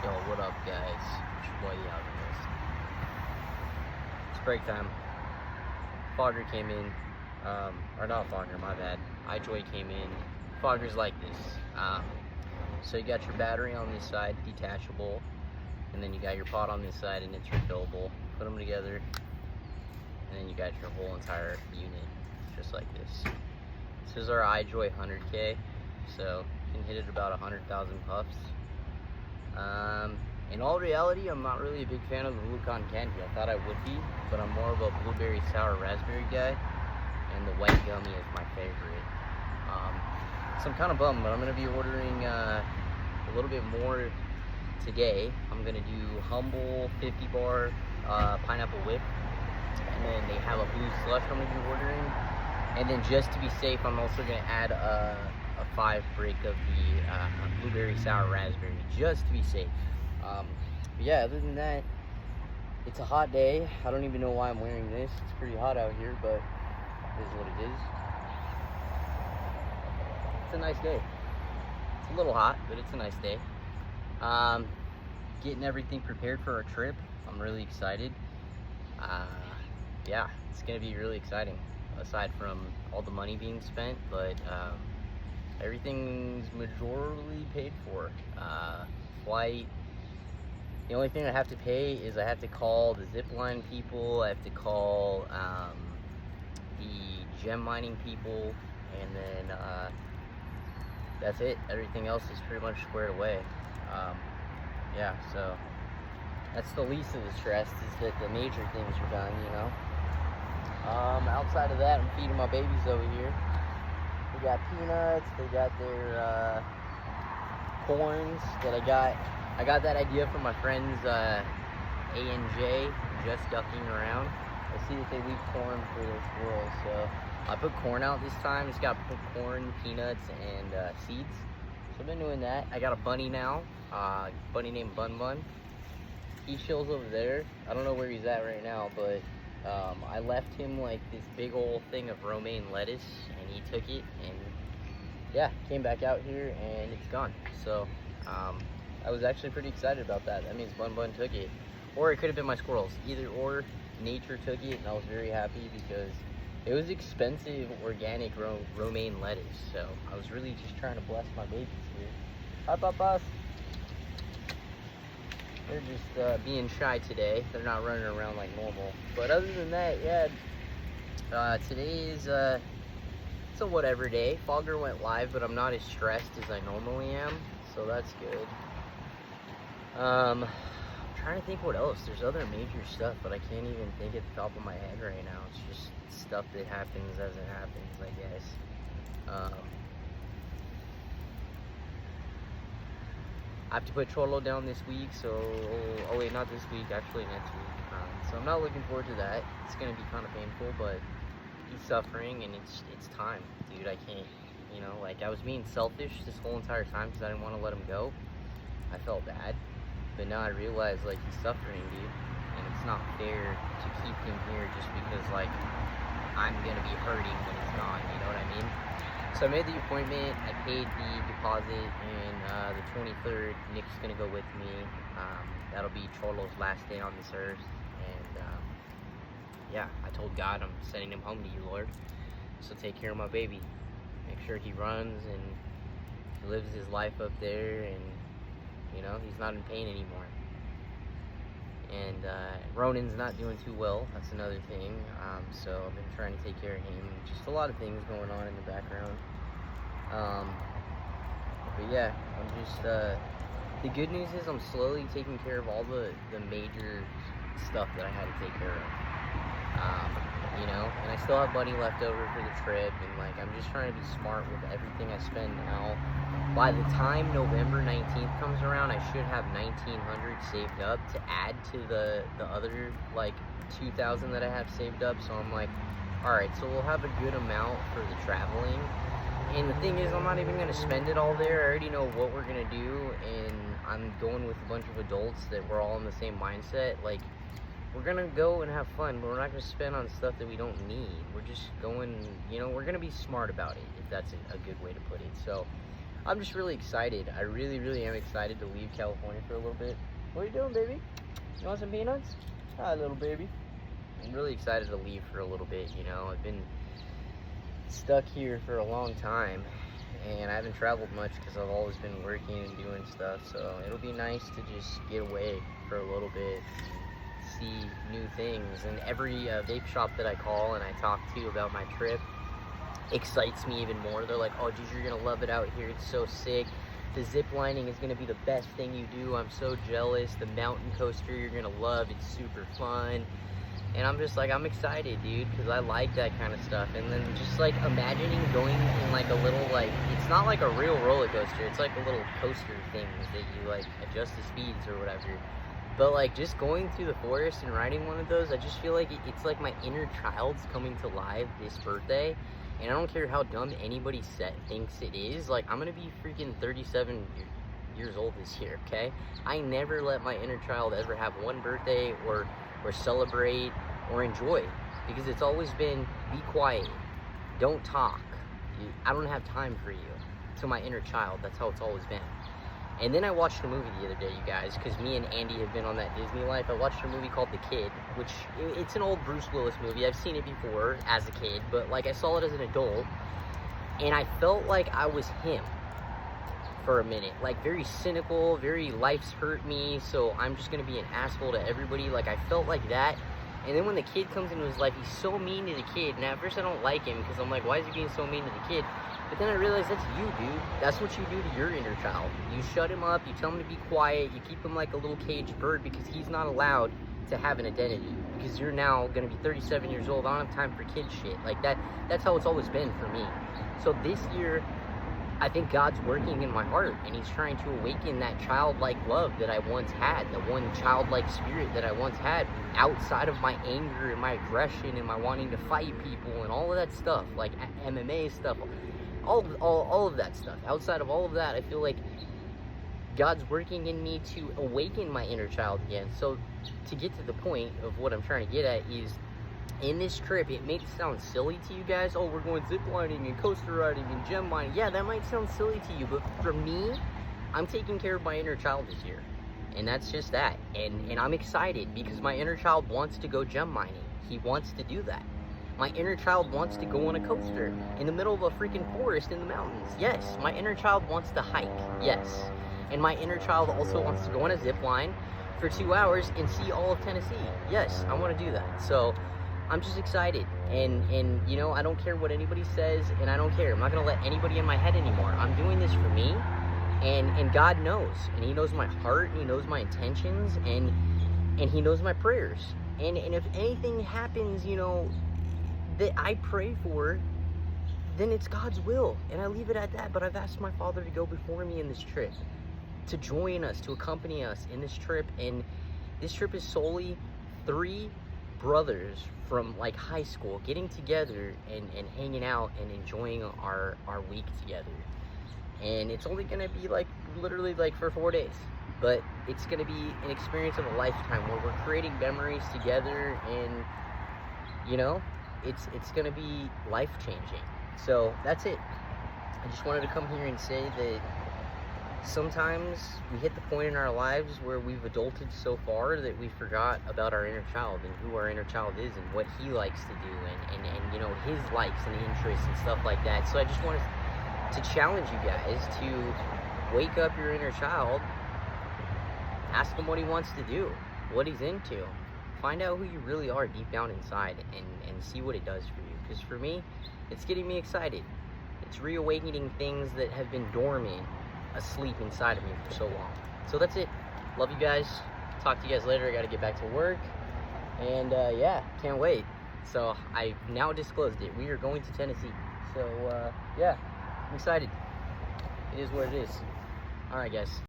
Yo, what up, guys? It's your boy, the Alchemist. It's break time. Fogger came in, or not Fogger, my bad. iJoy came in. Fogger's like this. So you got your battery on this side, detachable, and then you got your pod on this side, and it's refillable. Put them together, and then you got your whole entire unit, just like this. This is our iJoy 100K, so you can hit it about 100,000 puffs. In all reality, I'm not really a big fan of the blue cotton candy. I thought I would be, but I'm more of a blueberry sour raspberry guy, and the white gummy is my favorite. So I'm kind of bummed, but I'm going to be ordering a little bit more today. I'm going to do Humble 50 bar pineapple whip, and then they have a blue slush I'm going to be ordering. And then just to be safe, I'm also going to add a 5 brick of the blueberry sour raspberry, just to be safe. But yeah, other than that, it's a hot day. I don't even know why I'm wearing this. It's pretty hot out here, but it is what it is. It's a nice day. It's a little hot, but it's a nice day. Getting everything prepared for our trip. I'm really excited. Yeah, it's going to be really exciting, aside from all the money being spent, but everything's majorly paid for. Flight, the only thing I have to pay is I have to call the zipline people, I have to call the gem mining people, and then that's it. Everything else is pretty much squared away. Yeah, so that's the least of the stress, is that the major things are done, you know. Outside of that, I'm feeding my babies over here. They got peanuts, they got their corns that I got that idea from my friends A and J, just ducking around. I see that they leave corn for their squirrels, so I put corn out this time. It's got corn, peanuts, and seeds. So I've been doing that. I got a bunny now, bunny named Bun Bun. He chills over there. I don't know where he's at right now, but I left him like this big old thing of romaine lettuce, and he took it, and yeah, came back out here, and it's gone. So I was actually pretty excited about that. That means Bun Bun took it, or it could have been my squirrels. Either or, nature took it, and I was very happy because it was expensive organic romaine lettuce. So I was really just trying to bless my babies here. Hi, papas. They're just being shy today. They're not running around like normal. But other than that, yeah, today is it's a whatever day. Fogger went live, but I'm not as stressed as I normally am, so that's good. I'm trying to think what else. There's other major stuff, but I can't even think at the top of my head right now. It's just stuff that happens as it happens, I guess. I have to put Cholo down this week, so, oh wait, not this week, actually next week. So I'm not looking forward to that. It's going to be kind of painful, but he's suffering, and it's time, dude. I can't, you know, like, I was being selfish this whole entire time because I didn't want to let him go. I felt bad, but now I realize, like, he's suffering, dude, and it's not fair to keep him here just because, like, I'm going to be hurting when he's not, you know what I mean? So I made the appointment, I paid the deposit, and the 23rd, Nick's going to go with me. That'll be Cholo's last day on this earth, and yeah, I told God I'm sending him home to you, Lord, so take care of my baby. Make sure he runs and he lives his life up there, and, you know, he's not in pain anymore. And Ronan's not doing too well, that's another thing, so I've been trying to take care of him. Just a lot of things going on in the background. But yeah, I'm just, the good news is I'm slowly taking care of all the major stuff that I had to take care of. You know, and I still have money left over for the trip, and like, I'm just trying to be smart with everything I spend now. By the time November 19th comes around, I should have 1,900 saved up to add to the other like 2,000 that I have saved up. So I'm like, all right, so we'll have a good amount for the traveling. And the thing is, I'm not even going to spend it all there. I already know what we're going to do, and I'm going with a bunch of adults that we're all in the same mindset. Like, we're going to go and have fun, but we're not going to spend on stuff that we don't need. We're just going, you know, we're going to be smart about it, if that's a good way to put it. So I'm just really excited. I really, really am excited to leave California for a little bit. What are you doing, baby? You want some peanuts? Hi, little baby. I'm really excited to leave for a little bit, you know. I've been stuck here for a long time, and I haven't traveled much because I've always been working and doing stuff, so it'll be nice to just get away for a little bit, see new things. And every vape shop that I call and I talk to about my trip excites me even more. They're like, oh dude, you're gonna love it out here, it's so sick. The zip lining is gonna be the best thing you do. I'm so jealous. The mountain coaster you're gonna love, it's super fun. And I'm just like, I'm excited, dude, because I like that kind of stuff. And then just like imagining going in like a little, like, it's not like a real roller coaster, it's like a little coaster thing that you like adjust the speeds or whatever. But like just going through the forest and riding one of those, I just feel like it's like my inner child's coming to life this birthday. And I don't care how dumb anybody thinks it is, like I'm gonna be freaking 37 years old this year, okay? I never let my inner child ever have one birthday or celebrate or enjoy, because it's always been, be quiet, don't talk, I don't have time for you. To my inner child, that's how it's always been. And then I watched a movie the other day, you guys, because me and Andy have been on that Disney life. I watched a movie called The Kid, which it's an old Bruce Willis movie. I've seen it before as a kid, but like I saw it as an adult, and I felt like I was him for a minute. Like very cynical, very life's hurt me, so I'm just gonna be an asshole to everybody. Like I felt like that. And then when the kid comes into his life, he's so mean to the kid. And at first I don't like him because I'm like, why is he being so mean to the kid? But then I realized that's you, dude. That's what you do to your inner child. You shut him up, you tell him to be quiet, you keep him like a little caged bird because he's not allowed to have an identity. Because you're now gonna be 37 years old, I don't have time for kid shit. Like that's how it's always been for me. So this year, I think God's working in my heart, and he's trying to awaken that childlike love that I once had, the one childlike spirit that I once had, outside of my anger and my aggression and my wanting to fight people and all of that stuff, like MMA stuff, all of that stuff. Outside of all of that, I feel like God's working in me to awaken my inner child again. So to get to the point of what I'm trying to get at is, in this trip, it may sound silly to you guys. Oh, we're going ziplining and coaster riding and gem mining. Yeah, that might sound silly to you, but for me, I'm taking care of my inner child this year. And that's just that. And I'm excited because my inner child wants to go gem mining. He wants to do that. My inner child wants to go on a coaster in the middle of a freaking forest in the mountains. Yes, my inner child wants to hike. Yes. And my inner child also wants to go on a zip line for 2 hours and see all of Tennessee. Yes, I want to do that. So I'm just excited, and you know, I don't care what anybody says, and I don't care. I'm not gonna let anybody in my head anymore. I'm doing this for me, and God knows, and he knows my heart, and he knows my intentions, and he knows my prayers. And if anything happens, you know, that I pray for, then it's God's will, and I leave it at that. But I've asked my Father to go before me in this trip, to join us, to accompany us in this trip, and this trip is solely 3 brothers from like high school getting together and hanging out and enjoying our week together. And it's only gonna be like literally like for 4 days, but it's gonna be an experience of a lifetime where we're creating memories together, and you know, it's gonna be life-changing. So that's it. I just wanted to come here and say that sometimes we hit the point in our lives where we've adulted so far that we forgot about our inner child and who our inner child is and what he likes to do, and you know, his likes and interests and stuff like that. So I just wanted to challenge you guys to wake up your inner child, ask him what he wants to do, what he's into, find out who you really are deep down inside, and see what it does for you. Because for me, it's getting me excited. It's reawakening things that have been dormant, asleep inside of me for so long. So that's it. Love you guys. Talk to you guys later. I gotta get back to work, and yeah, can't wait. So I now disclosed it. We are going to Tennessee. So yeah, I'm excited. It is what it is. All right, guys.